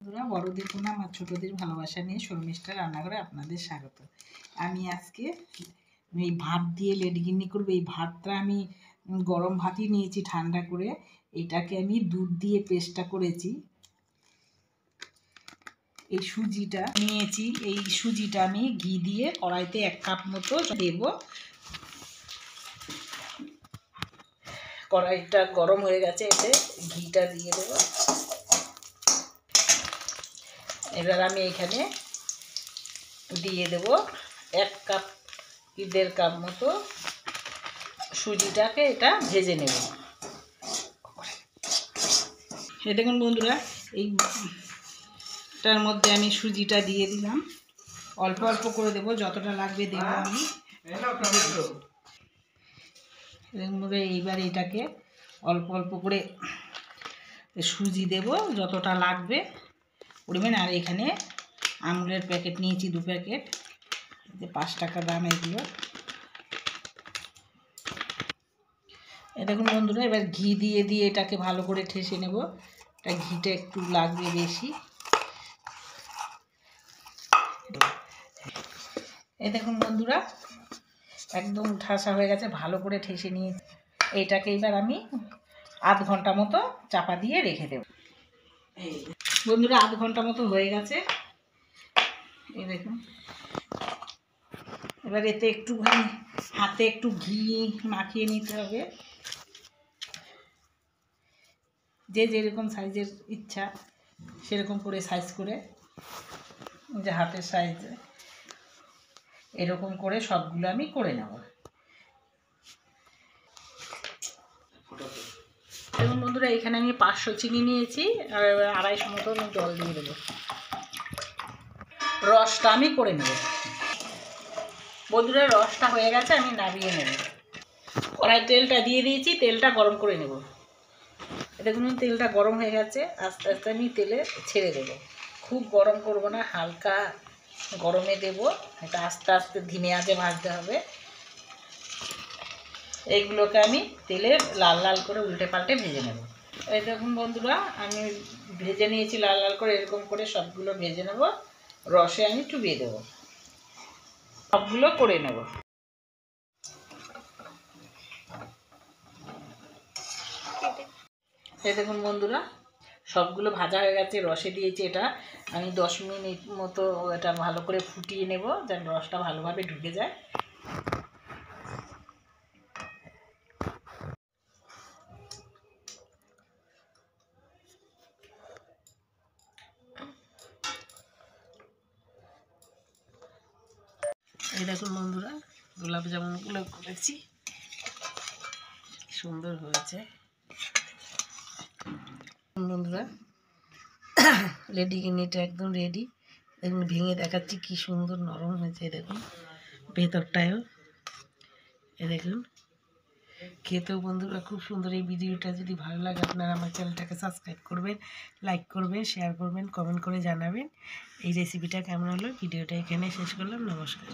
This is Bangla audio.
বন্ধুরা, বড়দের প্রণাম আর ছোটদের ভালোবাসা নিয়ে শর্মিষ্ঠা রান্নাঘরে আপনাদের স্বাগত। আমি আজকে এই ভাত দিয়ে লেডিগিন্নি করবো। এই ভাতটা আমি গরম ভাতই নিয়েছি ঠান্ডা করে, এটাকে আমি দুধ দিয়ে পেস্টটা করেছি। এই সুজিটা নিয়েছি, এই সুজিটা আমি ঘি দিয়ে কড়াইতে 1 কাপ মতো দেব। কড়াইটা গরম হয়ে গেছে, এতে ঘিটা দিয়ে দেবো। এবার আমি এখানে দিয়ে দেব 1 কাপ কি 1.5 কাপ মতো সুজিটাকে এটা ভেজে নেব। এই দেখুন বন্ধুরা, এইটার মধ্যে আমি সুজিটা দিয়ে দিলাম। অল্প অল্প করে দেব, যতটা লাগবে দেব আমি। এইবার এটাকে অল্প অল্প করে সুজি দেব যতটা লাগবে পরিমাণ। আর এখানে আমুলের প্যাকেট নিয়েছি 2 প্যাকেট, 5 টাকা দাম এগুলো। দেখুন বন্ধুরা, এবার ঘি দিয়ে দিয়ে এটাকে ভালো করে ঠেসে নেব। এটা ঘিটা একটু লাগবে বেশি। এই দেখুন বন্ধুরা, একদম ঠাসা হয়ে গেছে, ভালো করে ঠেসে নিয়ে এইটাকে এবার আমি আধ ঘন্টা মতো চাপা দিয়ে রেখে দেব। বন্ধুরা, আধ ঘন্টা মতো হয়ে গেছে। এই দেখুন, এবার এতে একটুখানি হাতে একটু ঘি মাখিয়ে নিতে হবে। যে যেরকম সাইজের ইচ্ছা সেরকম করে সাইজ করে, যে হাতের সাইজে এরকম করে সবগুলো আমি করে নেব। এবং বন্ধুরা, এখানে আমি 500 চিনি নিয়েছি, আর 250 মতো আমি জল দিয়ে দেবো। রসটা আমি করে নেব। বন্ধুরা, রসটা হয়ে গেছে, আমি নামিয়ে নেব। কড়াই তেলটা দিয়ে দিয়েছি, তেলটা গরম করে নেব। দেখুন তেলটা গরম হয়ে গেছে, আস্তে আস্তে আমি তেলে ছেড়ে দেবো। খুব গরম করব না, হালকা গরমে দেব। এটা আস্তে আস্তে ধিমে আঁচে ভাজতে হবে। এইগুলোকে আমি তেলে লাল লাল করে উল্টে পাল্টে ভেজে নেব। এই দেখুন বন্ধুরা, আমি ভেজে নিয়েছি লাল লাল করে, এরকম করে সবগুলো ভেজে নেব। রসে আমি চুবিয়ে দেব, সবগুলো করে নেব। এই দেখুন বন্ধুরা, সবগুলো ভাজা হয়ে গেছে, রসে দিয়েছি। এটা আমি 10 মিনিট মতো এটা ভালো করে ফুটিয়ে নেব, যেন রসটা ভালোভাবে ঢুকে যায়। এই দেখুন বন্ধুরা, গোলাপ জামুনগুলো করেছি, সুন্দর হয়েছে। বন্ধুরা, লেডিগিনিটা একদম রেডি। দেখুন ভেঙে দেখাচ্ছি কি সুন্দর নরম হয়েছে। দেখুন ভেতরটায়ও, এ দেখুন খেতেও বন্ধুরা খুব সুন্দর। এই ভিডিওটা যদি ভালো লাগে, আপনারা আমার চ্যানেলটাকে সাবস্ক্রাইব করবেন, লাইক করবেন, শেয়ার করবেন, কমেন্ট করে জানাবেন এই রেসিপিটা কেমন হলো। ভিডিওটা এখানে শেষ করলাম। নমস্কার।